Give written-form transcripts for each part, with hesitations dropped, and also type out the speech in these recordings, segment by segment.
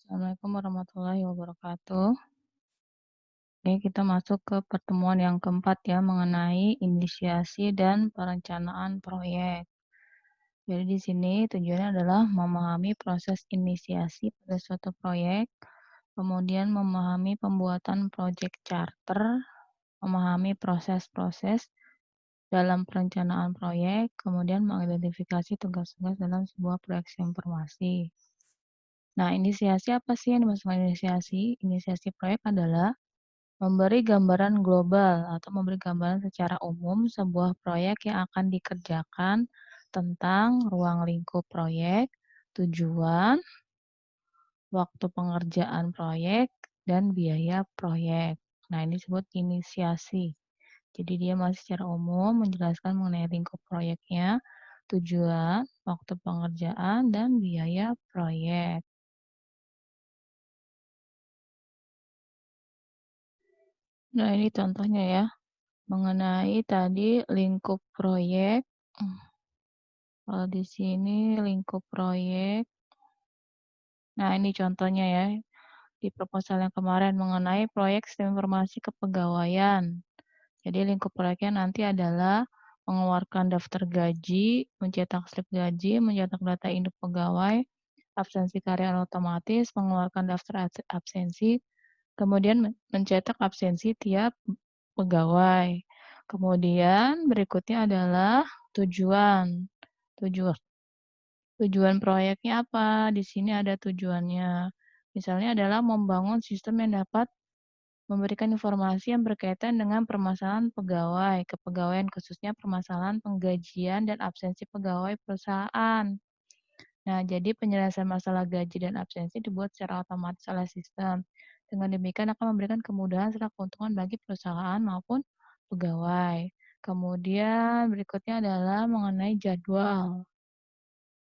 Assalamualaikum warahmatullahi wabarakatuh. Oke, kita masuk ke pertemuan yang keempat ya, mengenai inisiasi dan perencanaan proyek. Jadi di sini tujuannya adalah memahami proses inisiasi pada suatu proyek, kemudian memahami pembuatan proyek charter, memahami proses-proses dalam perencanaan proyek, kemudian mengidentifikasi tugas-tugas dalam sebuah proyeksi informasi. Nah, inisiasi apa sih yang dimaksud inisiasi? Inisiasi proyek adalah memberi gambaran global atau memberi gambaran secara umum sebuah proyek yang akan dikerjakan tentang ruang lingkup proyek, tujuan, waktu pengerjaan proyek, dan biaya proyek. Nah, ini disebut inisiasi. Jadi dia masih secara umum menjelaskan mengenai lingkup proyeknya, tujuan, waktu pengerjaan, dan biaya proyek. Nah, ini contohnya ya, mengenai tadi lingkup proyek. Kalau di sini lingkup proyek. Nah, ini contohnya ya, di proposal yang kemarin mengenai proyek sistem informasi kepegawaian. Jadi lingkup proyeknya nanti adalah mengeluarkan daftar gaji, mencetak slip gaji, mencetak data induk pegawai, absensi karyawan otomatis, mengeluarkan daftar absensi, kemudian mencetak absensi tiap pegawai. Kemudian berikutnya adalah tujuan. Tujuan Tujuan proyeknya apa? Di sini ada tujuannya. Misalnya adalah membangun sistem yang dapat memberikan informasi yang berkaitan dengan permasalahan pegawai, kepegawaian khususnya permasalahan penggajian dan absensi pegawai perusahaan. Nah, jadi penjelasan masalah gaji dan absensi dibuat secara otomatis oleh sistem. Dengan demikian akan memberikan kemudahan serta keuntungan bagi perusahaan maupun pegawai. Kemudian berikutnya adalah mengenai jadwal.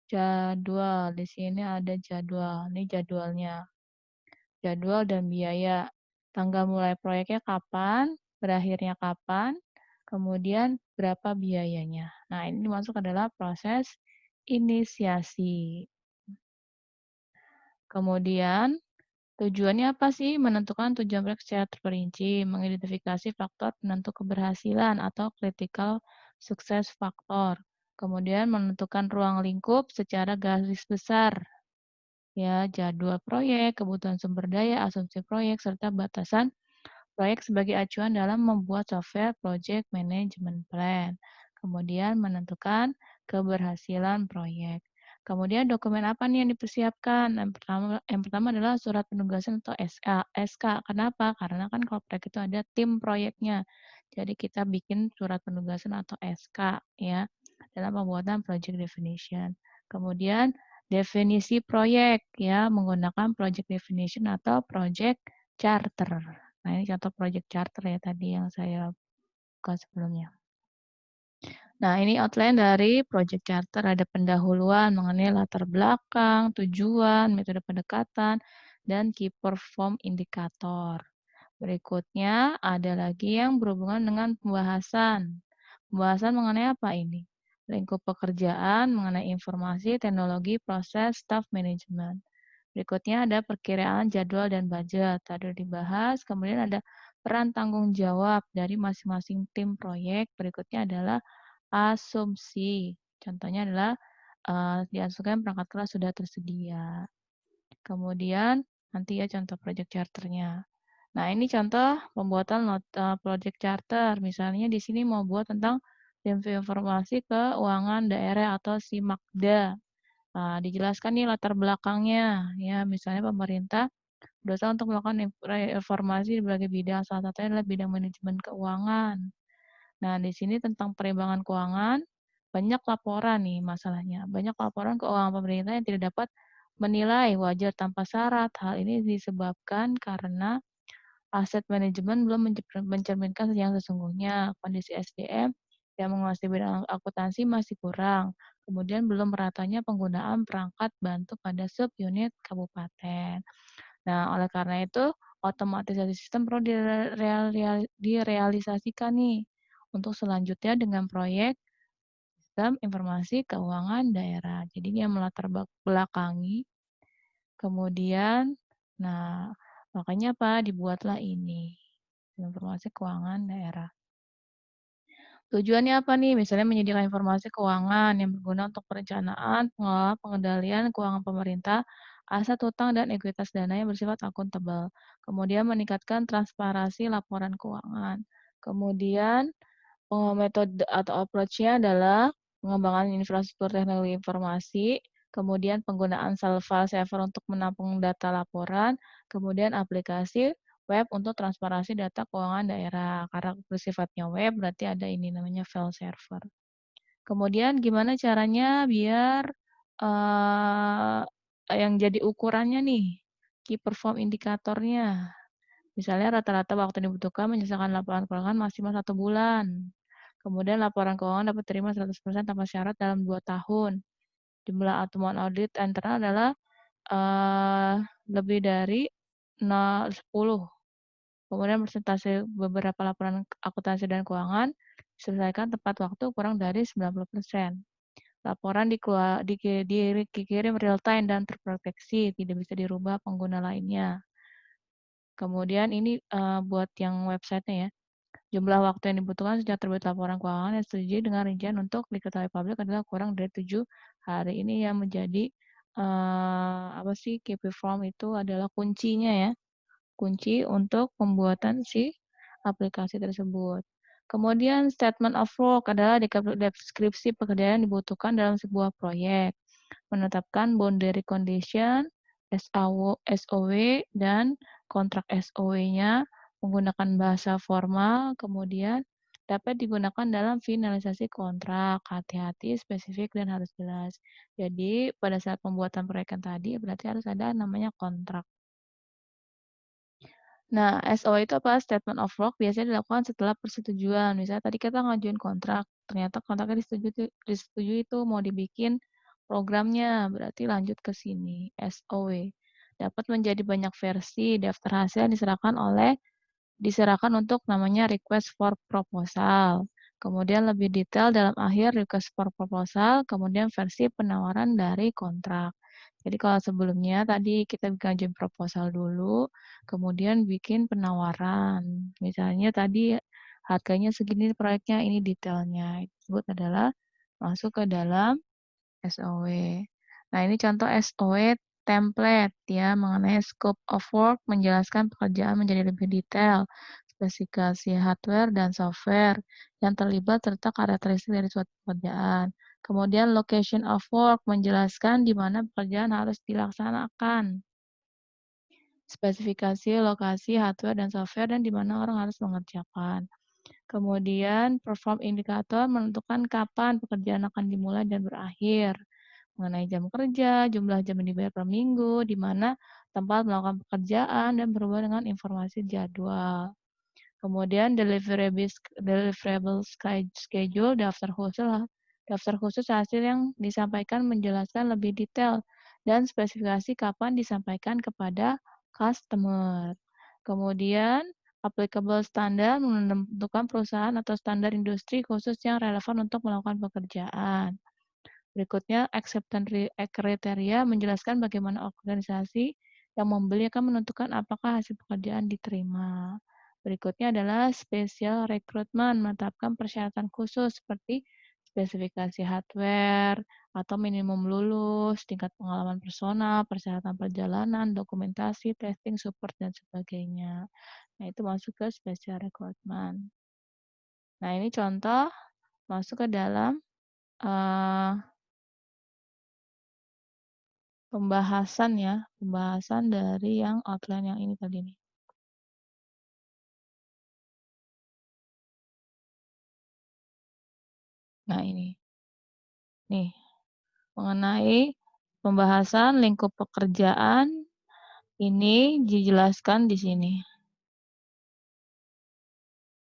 Jadwal, di sini ada jadwal. Ini jadwalnya. Jadwal dan biaya. Tanggal mulai proyeknya kapan, berakhirnya kapan, kemudian berapa biayanya. Nah, ini masuk adalah proses inisiasi. Kemudian, tujuannya apa sih? Menentukan tujuan proyek secara terperinci, mengidentifikasi faktor penentu keberhasilan atau critical success factor. Kemudian menentukan ruang lingkup secara garis besar. Ya, jadwal proyek, kebutuhan sumber daya, asumsi proyek, serta batasan proyek sebagai acuan dalam membuat software project management plan. Kemudian menentukan keberhasilan proyek. Kemudian dokumen apa nih yang dipersiapkan? Yang pertama adalah surat penugasan atau SK. Kenapa? Karena kan kalau proyek itu ada tim proyeknya. Jadi kita bikin surat penugasan atau SK ya dalam pembuatan project definition. Kemudian definisi proyek ya menggunakan project definition atau project charter. Nah, ini contoh project charter ya tadi yang saya buka sebelumnya. Nah, ini outline dari project charter. Ada pendahuluan mengenai latar belakang, tujuan, metode pendekatan, dan key perform indikator. Berikutnya ada lagi yang berhubungan dengan pembahasan. Pembahasan mengenai apa ini? Lingkup pekerjaan, mengenai informasi, teknologi, proses, staff management. Berikutnya ada perkiraan jadwal dan budget. Tadi dibahas. Kemudian ada peran tanggung jawab dari masing-masing tim proyek. Berikutnya adalah asumsi. Contohnya adalah diasumsikan perangkat kelas sudah tersedia. Kemudian nanti ya contoh project charternya. Nah, ini contoh pembuatan project charter. Misalnya di sini mau buat tentang informasi keuangan daerah atau SIMAKDA. Dijelaskan nih latar belakangnya, ya misalnya pemerintah berusaha untuk melakukan reformasi di berbagai bidang, salah satunya adalah bidang manajemen keuangan. Nah, di sini tentang perimbangan keuangan, banyak laporan nih masalahnya. Banyak laporan keuangan pemerintah yang tidak dapat menilai wajar tanpa syarat. Hal ini disebabkan karena aset manajemen belum mencerminkan yang sesungguhnya. Kondisi SDM yang menguasai bidang akuntansi masih kurang. Kemudian belum meratanya penggunaan perangkat bantu pada subunit kabupaten. Nah, oleh karena itu, otomatisasi sistem perlu direalisasikan nih untuk selanjutnya dengan proyek sistem informasi keuangan daerah. Jadi ini yang melatar belakangi Kemudian, nah, makanya apa, dibuatlah ini, informasi keuangan daerah. Tujuannya apa nih? Misalnya menyediakan informasi keuangan yang berguna untuk perencanaan, pengelolaan, pengendalian keuangan pemerintah, aset hutang dan ekuitas dana yang bersifat akuntabel. Kemudian meningkatkan transparansi laporan keuangan. Kemudian metode atau approach-nya adalah pengembangan infrastruktur teknologi informasi, kemudian penggunaan file server untuk menampung data laporan, kemudian aplikasi web untuk transparansi data keuangan daerah. Karena bersifatnya web, berarti ada ini namanya file server. Kemudian gimana caranya biar yang jadi ukurannya nih, key perform indikatornya. Misalnya rata-rata waktu yang dibutuhkan menyelesaikan laporan keuangan maksimal 1 bulan. Kemudian laporan keuangan dapat terima 100% tanpa syarat dalam 2 tahun. Jumlah temuan audit internal adalah lebih dari 10. Kemudian persentase beberapa laporan akuntansi dan keuangan diselesaikan tepat waktu kurang dari 90%. Laporan dikirim real time dan terproteksi, tidak bisa dirubah pengguna lainnya. Kemudian ini buat yang websitenya ya. Jumlah waktu yang dibutuhkan sejak terbit laporan keuangan yang setuju dengan rincian untuk diketahui publik adalah kurang dari 7 hari. Ini yang menjadi apa sih, key perform itu adalah kuncinya ya. Kunci untuk pembuatan si aplikasi tersebut. Kemudian statement of work adalah deskripsi pekerjaan yang dibutuhkan dalam sebuah proyek. Menetapkan boundary condition, SOW, dan kontrak SOW-nya menggunakan bahasa formal, kemudian dapat digunakan dalam finalisasi kontrak. Hati-hati, spesifik, dan harus jelas. Jadi, pada saat pembuatan proyek yang tadi, berarti harus ada namanya kontrak. Nah, SOW itu apa? Statement of work biasanya dilakukan setelah persetujuan. Misalnya tadi kita ngajuin kontrak, ternyata kontraknya disetujui itu mau dibikin programnya, berarti lanjut ke sini, SOW. Dapat menjadi banyak versi, daftar hasil yang diserahkan untuk namanya request for proposal. Kemudian lebih detail dalam akhir request for proposal, kemudian versi penawaran dari kontrak. Jadi kalau sebelumnya tadi kita bikin proposal dulu, kemudian bikin penawaran. Misalnya tadi harganya segini proyeknya, ini detailnya. Itu disebut adalah masuk ke dalam SOW. Nah, ini contoh SOW template ya, mengenai scope of work, menjelaskan pekerjaan menjadi lebih detail, spesifikasi hardware dan software yang terlibat serta karakteristik dari suatu pekerjaan. Kemudian location of work, menjelaskan di mana pekerjaan harus dilaksanakan. Spesifikasi lokasi hardware dan software dan di mana orang harus mengerjakan. Kemudian perform indikator menentukan kapan pekerjaan akan dimulai dan berakhir. Mengenai jam kerja, jumlah jam yang dibayar per minggu, di mana tempat melakukan pekerjaan dan berhubungan dengan informasi jadwal. Kemudian deliverable schedule, daftar khusus hasil yang disampaikan menjelaskan lebih detail dan spesifikasi kapan disampaikan kepada customer. Kemudian applicable standard menentukan perusahaan atau standar industri khusus yang relevan untuk melakukan pekerjaan. Berikutnya, acceptance criteria menjelaskan bagaimana organisasi yang membeli akan menentukan apakah hasil pekerjaan diterima. Berikutnya adalah special recruitment, menetapkan persyaratan khusus seperti spesifikasi hardware atau minimum lulus, tingkat pengalaman personal, persyaratan perjalanan, dokumentasi, testing, support, dan sebagainya. Nah, itu masuk ke special recruitment. Nah, ini contoh masuk ke dalam pembahasan dari yang outline yang ini tadi nih. Nah, ini. Nih, mengenai pembahasan lingkup pekerjaan ini dijelaskan di sini.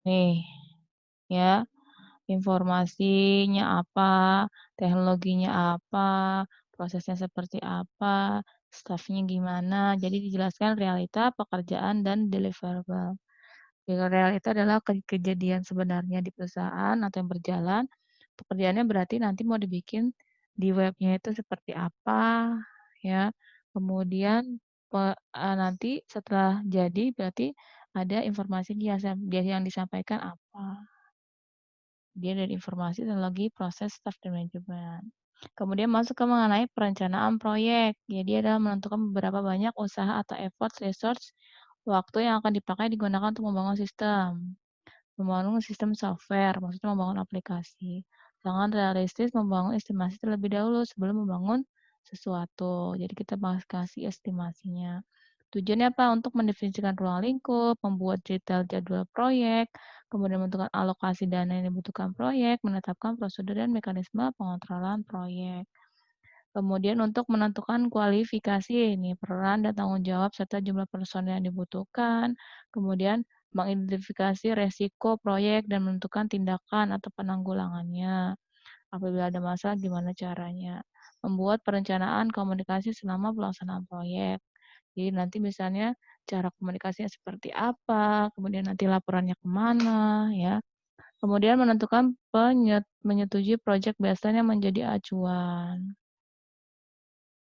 Nih, ya. Informasinya apa, teknologinya apa, prosesnya seperti apa, staffnya gimana. Jadi dijelaskan realita, pekerjaan, dan deliverable. Realita adalah kejadian sebenarnya di perusahaan atau yang berjalan. Pekerjaannya berarti nanti mau dibikin di webnya itu seperti apa, ya. Kemudian nanti setelah jadi berarti ada informasi yang disampaikan apa. Dia dari informasi, teknologi, proses, staff, dan manajemen. Kemudian masuk ke mengenai perencanaan proyek. Jadi adalah menentukan beberapa banyak usaha atau effort, resource, waktu yang akan dipakai digunakan untuk membangun sistem software, maksudnya membangun aplikasi. Jangan realistis membangun estimasi terlebih dahulu sebelum membangun sesuatu. Jadi kita bahas kasih estimasinya. Tujuannya apa? Untuk mendefinisikan ruang lingkup, membuat detail jadwal proyek, kemudian menentukan alokasi dana yang dibutuhkan proyek, menetapkan prosedur dan mekanisme pengontrolan proyek. Kemudian untuk menentukan kualifikasi ini peran dan tanggung jawab serta jumlah personel yang dibutuhkan. Kemudian mengidentifikasi resiko proyek dan menentukan tindakan atau penanggulangannya. Apabila ada masalah gimana caranya. Membuat perencanaan komunikasi selama pelaksanaan proyek. Jadi nanti misalnya cara komunikasinya seperti apa, kemudian nanti laporannya kemana, ya. Kemudian menentukan menyetujui proyek biasanya menjadi acuan.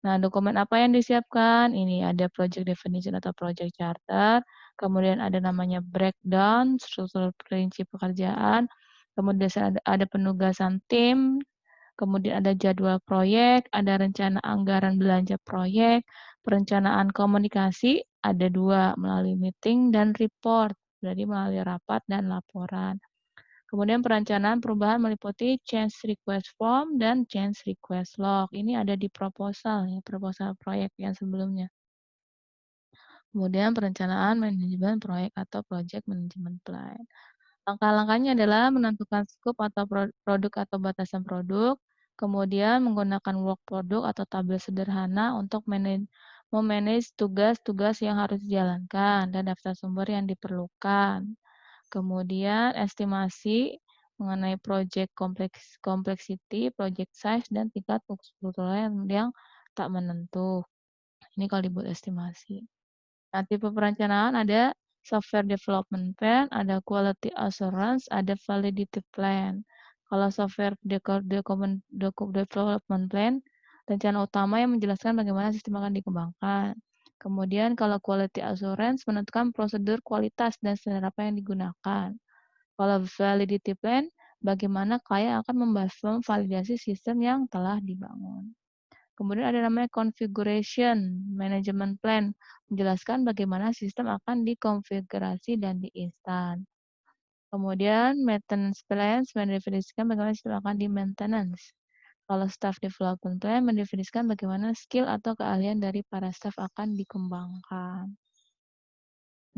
Nah, dokumen apa yang disiapkan? Ini ada project definition atau project charter, kemudian ada namanya breakdown, struktur prinsip pekerjaan, kemudian ada penugasan tim, kemudian ada jadwal proyek, ada rencana anggaran belanja proyek, perencanaan komunikasi, ada dua, melalui meeting dan report, berarti melalui rapat dan laporan. Kemudian perencanaan perubahan meliputi change request form dan change request log. Ini ada di proposal ya, proposal proyek yang sebelumnya. Kemudian perencanaan manajemen proyek atau project management plan. Langkah-langkahnya adalah menentukan scope atau produk atau batasan produk, kemudian menggunakan work produk atau tabel sederhana untuk memanage tugas-tugas yang harus dijalankan dan daftar sumber yang diperlukan. Kemudian estimasi mengenai project complexity, project size, dan tingkat kebutuhan yang tak menentu. Ini kalau dibuat estimasi. Nah, tipe perencanaan ada software development plan, ada quality assurance, ada validity plan. Kalau software development plan, rencana utama yang menjelaskan bagaimana sistem akan dikembangkan. Kemudian kalau quality assurance menentukan prosedur kualitas dan standar apa yang digunakan. Kalau validity plan, bagaimana klien akan memvalidasi sistem yang telah dibangun. Kemudian ada namanya configuration management plan, menjelaskan bagaimana sistem akan dikonfigurasi dan diinstal. Kemudian maintenance plans mendefinisikan bagaimana sistem akan di-maintenance. Kalau staff development plan mendefinisikan bagaimana skill atau keahlian dari para staff akan dikembangkan.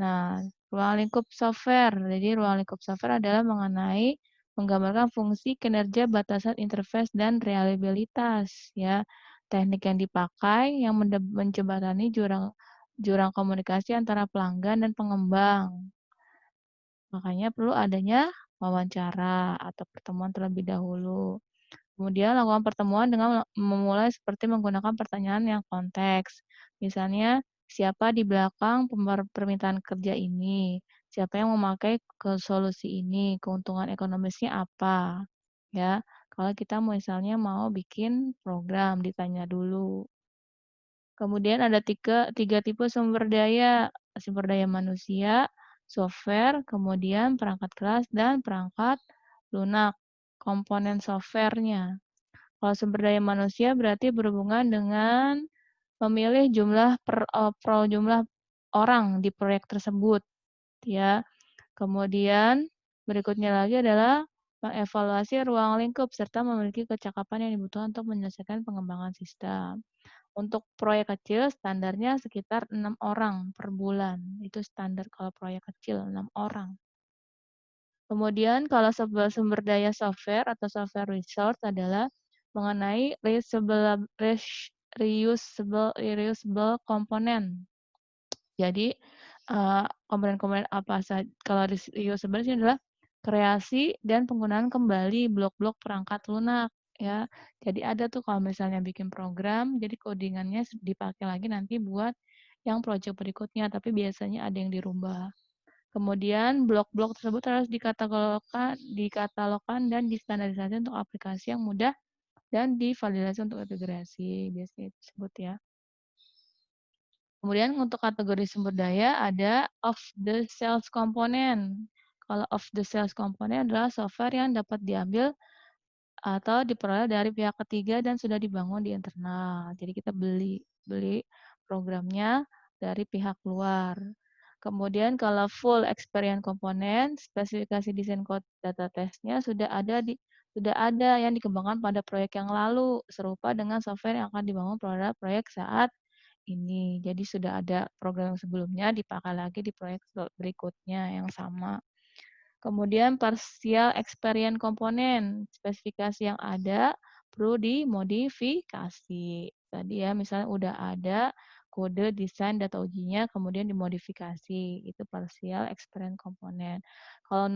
Nah, ruang lingkup software. Jadi, ruang lingkup software adalah mengenai menggambarkan fungsi, kinerja, batasan interface, dan reliabilitas. Ya, teknik yang dipakai yang menjembatani jurang komunikasi antara pelanggan dan pengembang. Makanya perlu adanya wawancara atau pertemuan terlebih dahulu. Kemudian lakukan pertemuan dengan memulai seperti menggunakan pertanyaan yang konteks. Misalnya, siapa di belakang permintaan kerja ini? Siapa yang memakai ke solusi ini? Keuntungan ekonomisnya apa? Ya, kalau kita misalnya mau bikin program, ditanya dulu. Kemudian ada tiga tipe sumber daya manusia, software, kemudian perangkat keras, dan perangkat lunak, komponen softwarenya. Kalau sumber daya manusia berarti berhubungan dengan memilih jumlah orang di proyek tersebut, ya. Kemudian berikutnya lagi adalah mengevaluasi ruang lingkup serta memiliki kecakapan yang dibutuhkan untuk menyelesaikan pengembangan sistem. Untuk proyek kecil standarnya sekitar 6 orang per bulan. Itu standar kalau proyek kecil 6 orang. Kemudian kalau sebuah sumber daya software atau software resource adalah mengenai reusable komponen. Jadi komponen-komponen apa saja kalau reusable ini adalah kreasi dan penggunaan kembali blok-blok perangkat lunak ya. Jadi ada tuh kalau misalnya bikin program, jadi codingannya dipakai lagi nanti buat yang project berikutnya, tapi biasanya ada yang dirubah. Kemudian blok-blok tersebut harus dikatalogkan dan distandarisasi untuk aplikasi yang mudah dan divalidasi untuk integrasi biasanya disebut ya. Kemudian untuk kategori sumber daya ada off the shelf component. Kalau off the shelf component adalah software yang dapat diambil atau diperoleh dari pihak ketiga dan sudah dibangun di internal. Jadi kita beli beli programnya dari pihak luar. Kemudian kalau full experience komponen, spesifikasi desain code data testnya sudah ada yang dikembangkan pada proyek yang lalu, serupa dengan software yang akan dibangun pada proyek saat ini. Jadi sudah ada program yang sebelumnya dipakai lagi di proyek berikutnya yang sama. Kemudian partial experience komponen, spesifikasi yang ada perlu dimodifikasi. Tadi ya, misalnya udah ada kode desain data ujinya, kemudian dimodifikasi. Itu partial experience komponen. Kalau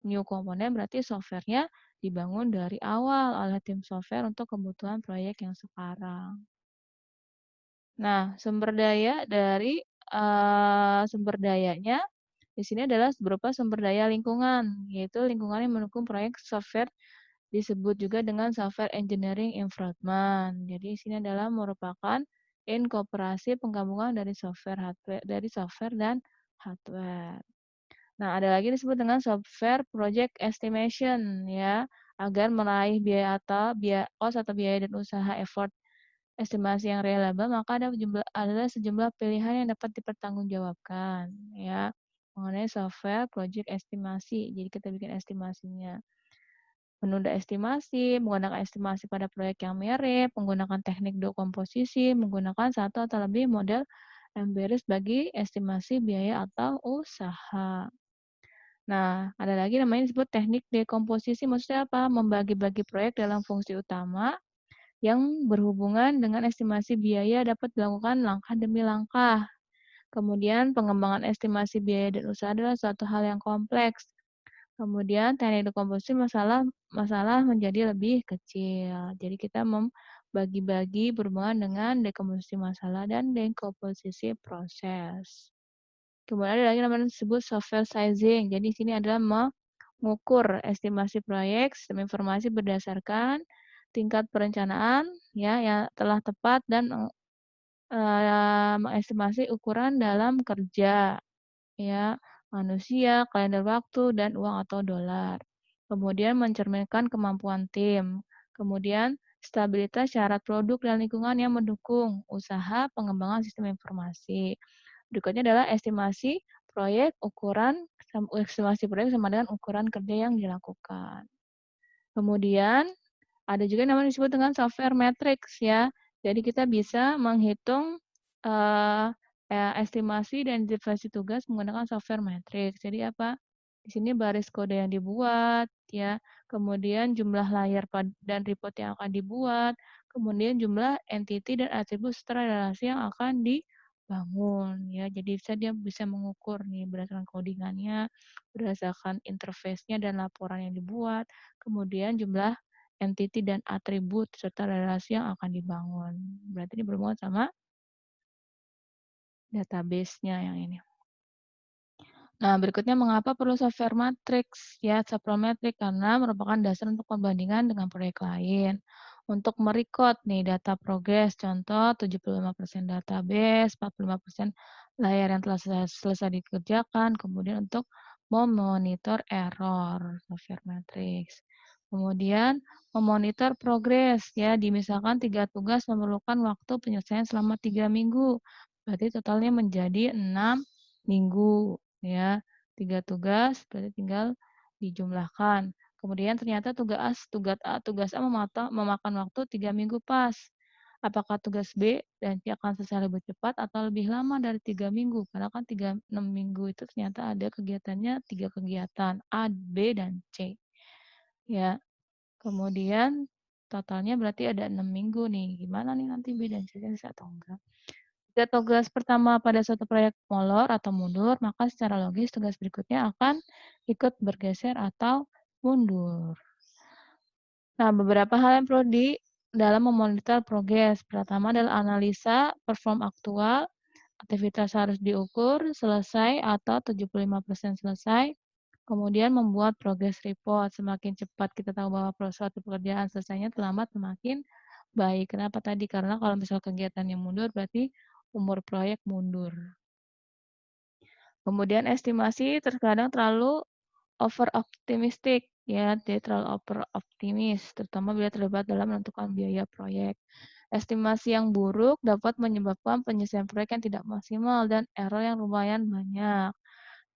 new komponen berarti softwarenya dibangun dari awal oleh tim software untuk kebutuhan proyek yang sekarang. Nah, sumber dayanya di sini adalah berupa sumber daya lingkungan, yaitu lingkungan yang mendukung proyek software disebut juga dengan software engineering environment. Jadi di sini adalah merupakan inkorporasi penggabungan dari software dan hardware. Nah, ada lagi disebut dengan software project estimation ya, agar meraih biaya atau biaya cost atau biaya dan usaha effort estimasi yang reliable, maka ada sejumlah pilihan yang dapat dipertanggungjawabkan ya mengenai software project estimasi. Jadi kita bikin estimasinya. Menunda estimasi, menggunakan estimasi pada proyek yang mirip, menggunakan teknik dekomposisi, menggunakan satu atau lebih model empiris bagi estimasi biaya atau usaha. Nah, ada lagi namanya disebut teknik dekomposisi. Maksudnya apa? Membagi-bagi proyek dalam fungsi utama yang berhubungan dengan estimasi biaya dapat dilakukan langkah demi langkah. Kemudian pengembangan estimasi biaya dan usaha adalah suatu hal yang kompleks. Kemudian teknik dekomposisi masalah menjadi lebih kecil. Jadi kita membagi-bagi berhubungan dengan dekomposisi masalah dan dekomposisi proses. Kemudian ada lagi namanya disebut software sizing. Jadi di sini adalah mengukur estimasi proyek, sistem informasi berdasarkan tingkat perencanaan ya yang telah tepat dan mengestimasi ukuran dalam kerja ya, manusia, kalender waktu dan uang atau dolar. Kemudian mencerminkan kemampuan tim. Kemudian stabilitas syarat produk dan lingkungan yang mendukung usaha pengembangan sistem informasi. Berikutnya adalah estimasi proyek sama dengan ukuran kerja yang dilakukan. Kemudian ada juga yang namanya disebut dengan software matrix ya. Jadi kita bisa menghitung eh, estimasi dan identifikasi tugas menggunakan software matrix. Jadi apa? Di sini baris kode yang dibuat ya, kemudian jumlah layar dan report yang akan dibuat, kemudian jumlah entity dan atribut serta relasi yang akan dibangun ya. Jadi dia bisa mengukur nih berdasarkan codingannya, berdasarkan interface-nya dan laporan yang dibuat, kemudian jumlah entity dan atribut serta relasi yang akan dibangun. Berarti ini berhubungan sama database-nya yang ini. Nah, berikutnya mengapa perlu software matrix? Ya, software matrix karena merupakan dasar untuk perbandingan dengan proyek lain. Untuk merecord nih data progres, contoh 75% database, 45% layar yang telah selesai dikerjakan, kemudian untuk memonitor error, software matrix. Kemudian memonitor progres, ya, misalkan 3 tugas memerlukan waktu penyelesaian selama 3 minggu. Berarti totalnya menjadi 6 minggu ya. 3 tugas berarti tinggal dijumlahkan. Kemudian ternyata tugas A memakan waktu 3 minggu pas. Apakah tugas B dan C akan selesai lebih cepat atau lebih lama dari 3 minggu? Karena kan 6 minggu itu ternyata ada kegiatannya 3 kegiatan, A, B, dan C. Ya, kemudian totalnya berarti ada 6 minggu nih. Gimana nih nanti B dan C selesai atau enggak? Jika tugas pertama pada suatu proyek molor atau mundur, maka secara logis tugas berikutnya akan ikut bergeser atau mundur. Nah, beberapa hal yang perlu dalam memonitor progres. Pertama adalah analisa perform aktual, aktivitas harus diukur, selesai atau 75% selesai. Kemudian membuat progress report. Semakin cepat kita tahu bahwa suatu pekerjaan selesainya, terlambat semakin baik. Kenapa tadi? Karena kalau misal kegiatannya mundur berarti umur proyek mundur. Kemudian estimasi terkadang terlalu over optimistic, ya, dia terlalu over optimis, terutama bila terlibat dalam menentukan biaya proyek. Estimasi yang buruk dapat menyebabkan penyelesaian proyek yang tidak maksimal dan error yang lumayan banyak.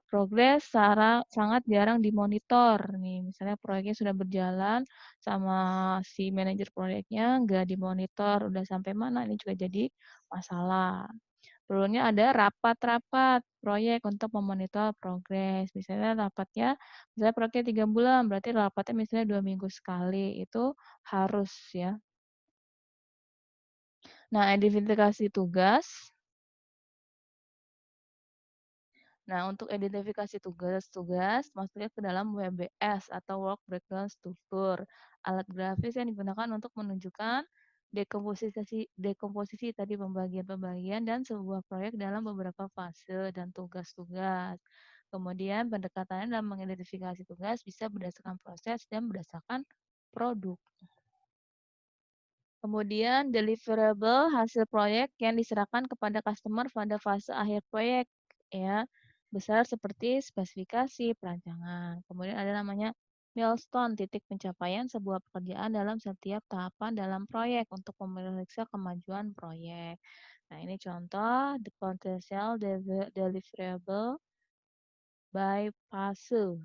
Progres sangat jarang dimonitor nih, misalnya proyeknya sudah berjalan sama si manajer proyeknya nggak dimonitor udah sampai mana, ini juga jadi masalah. Perlunya ada rapat-rapat proyek untuk memonitor progres. Misalnya rapatnya, misalnya proyeknya 3 bulan, berarti rapatnya misalnya 2 minggu sekali, itu harus ya. Nah, identifikasi tugas. Nah, untuk identifikasi tugas-tugas masuknya ke dalam WBS atau Work Breakdown Struktur. Alat grafis yang digunakan untuk menunjukkan dekomposisi tadi pembagian-pembagian dan sebuah proyek dalam beberapa fase dan tugas-tugas. Kemudian pendekatannya dalam mengidentifikasi tugas bisa berdasarkan proses dan berdasarkan produk. Kemudian deliverable hasil proyek yang diserahkan kepada customer pada fase akhir proyek ya. Besar seperti spesifikasi, perancangan. Kemudian ada namanya milestone, titik pencapaian sebuah pekerjaan dalam setiap tahapan dalam proyek untuk memeriksa kemajuan proyek. Nah, ini contoh the potential deliverable by fase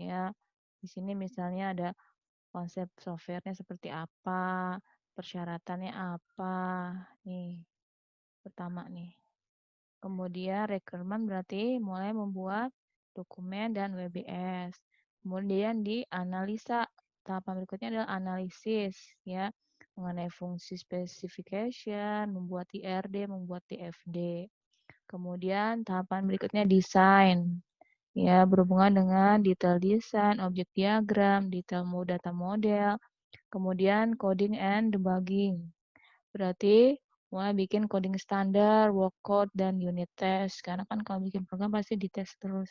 ya. Di sini misalnya ada konsep softwarenya seperti apa, persyaratannya apa. Nih, pertama nih. Kemudian requirement berarti mulai membuat dokumen dan WBS. Kemudian dianalisa. Tahapan berikutnya adalah analisis ya, mengenai fungsi specification, membuat IRD, membuat TFD. Kemudian tahapan berikutnya desain. Ya, berhubungan dengan detail desain, objek diagram, detail data model, kemudian coding and debugging. Berarti mulai bikin coding standar, work code, dan unit test. Karena kan kalau bikin program pasti dites terus.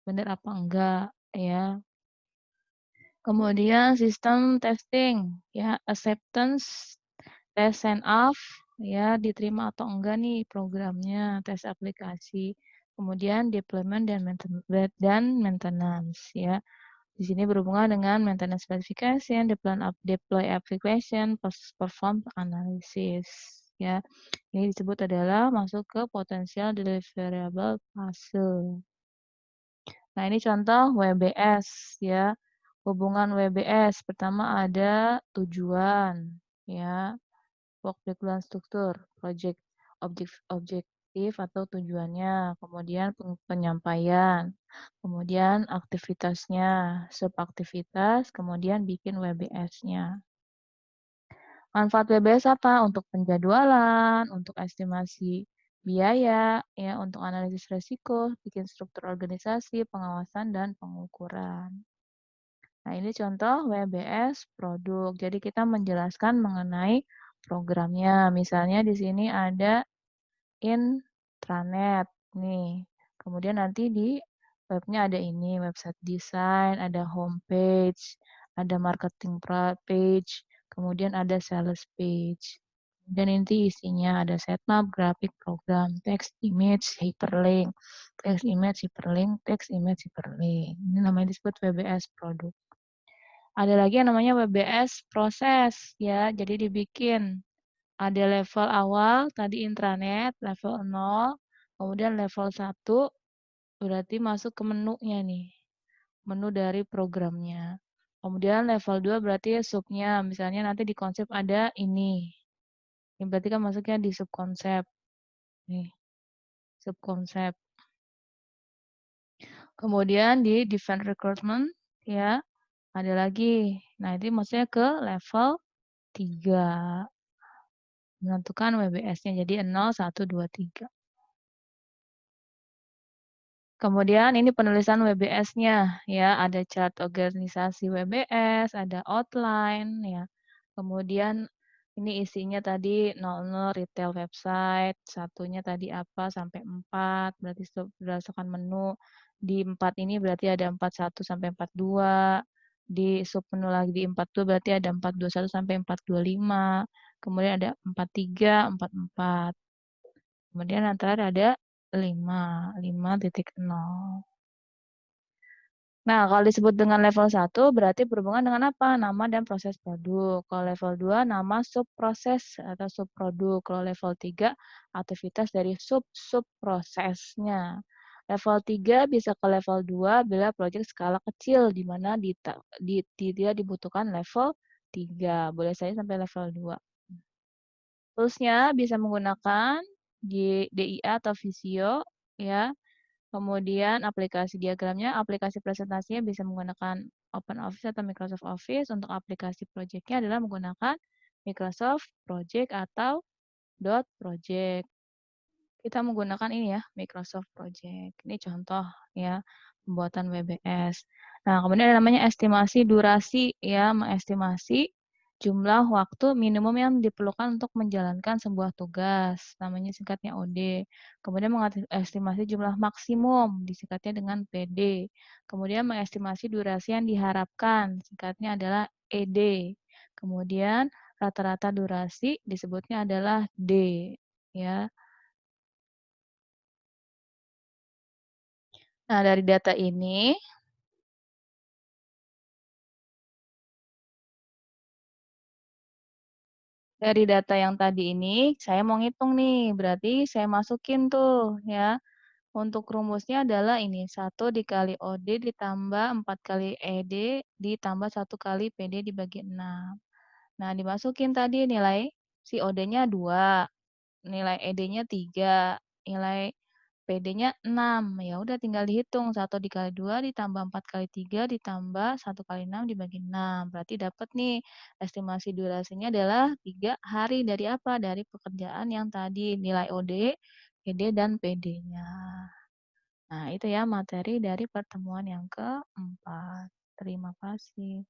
Bener apa enggak, ya. Kemudian sistem testing, ya, acceptance, test sign off, ya, diterima atau enggak nih programnya, tes aplikasi. Kemudian deployment dan maintenance, ya. Di sini berhubungan dengan maintenance specification, deploy application, perform analysis. Ya, ini disebut adalah masuk ke potensial deliverable fase. Nah, ini contoh WBS ya. Hubungan WBS pertama ada tujuan ya, work breakdown struktur, project objektif atau tujuannya, kemudian penyampaian, kemudian aktivitasnya, subaktivitas, kemudian bikin WBS-nya. Manfaat WBS apa? Untuk penjadwalan, untuk estimasi biaya, ya, untuk analisis resiko, bikin struktur organisasi, pengawasan, dan pengukuran. Nah, ini contoh WBS produk. Jadi kita menjelaskan mengenai programnya. Misalnya di sini ada intranet nih. Kemudian nanti di webnya ada ini, website design, ada homepage, ada marketing page, kemudian ada sales page. Dan nanti isinya ada sitemap, grafik, program, text, image, hyperlink, text, image, hyperlink, text, image, hyperlink. Ini namanya disebut WBS produk. Ada lagi yang namanya WBS proses ya. Jadi dibikin ada level awal tadi intranet, level 0, kemudian level 1 berarti masuk ke menunya nih. Menu dari programnya. Kemudian level 2 berarti subnya, misalnya nanti di konsep ada ini. Ini berarti kan masuknya di subkonsep. Nih, subkonsep. Kemudian di define recruitment ya, ada lagi. Nah, ini maksudnya ke level 3. Menentukan WBS-nya jadi 0, 1, 2, 3. Kemudian ini penulisan WBS-nya ya, ada chart organisasi WBS, ada outline ya. Kemudian ini isinya tadi 00 retail website, satunya tadi apa sampai 4, berarti berdasarkan menu. Di 4 ini berarti ada 41 sampai 42. Di submenu lagi di 42 berarti ada 421 sampai 425. Kemudian ada 43, 44. Kemudian yang terakhir ada 5,0. Nah, kalau disebut dengan level 1 berarti berhubungan dengan apa? Nama dan proses produk. Kalau level 2 nama subproses atau subproduk. Kalau level 3 aktivitas dari sub-sub prosesnya. Level 3 bisa ke level 2 bila proyek skala kecil di mana tidak dibutuhkan level 3. Boleh saja sampai level 2. Toolsnya bisa menggunakan DIA atau Visio, ya. Kemudian aplikasi diagramnya, aplikasi presentasinya bisa menggunakan OpenOffice atau Microsoft Office. Untuk aplikasi project-nya adalah menggunakan Microsoft Project atau Project. Kita menggunakan ini ya, Microsoft Project. Ini contoh ya, pembuatan WBS. Nah, kemudian ada namanya estimasi durasi ya, mengestimasi jumlah waktu minimum yang diperlukan untuk menjalankan sebuah tugas, namanya singkatnya OD. Kemudian mengestimasi jumlah maksimum, disingkatnya dengan PD. Kemudian mengestimasi durasi yang diharapkan, singkatnya adalah ED. Kemudian rata-rata durasi disebutnya adalah D ya. Nah, dari data yang tadi ini, saya mau ngitung nih, berarti saya masukin tuh ya. Untuk rumusnya adalah ini, 1 dikali OD ditambah 4 kali ED ditambah 1 kali PD dibagi 6. Nah, dimasukin tadi nilai si OD-nya 2, nilai ED-nya 3, nilai PD-nya 6. Ya udah tinggal dihitung 1 dikali 2 ditambah 4 kali 3 ditambah 1 kali 6 dibagi 6. Berarti dapat nih estimasi durasinya adalah 3 hari dari apa? Dari pekerjaan yang tadi nilai OD, ED, dan PD-nya. Nah, itu ya materi dari pertemuan yang keempat. Terima kasih.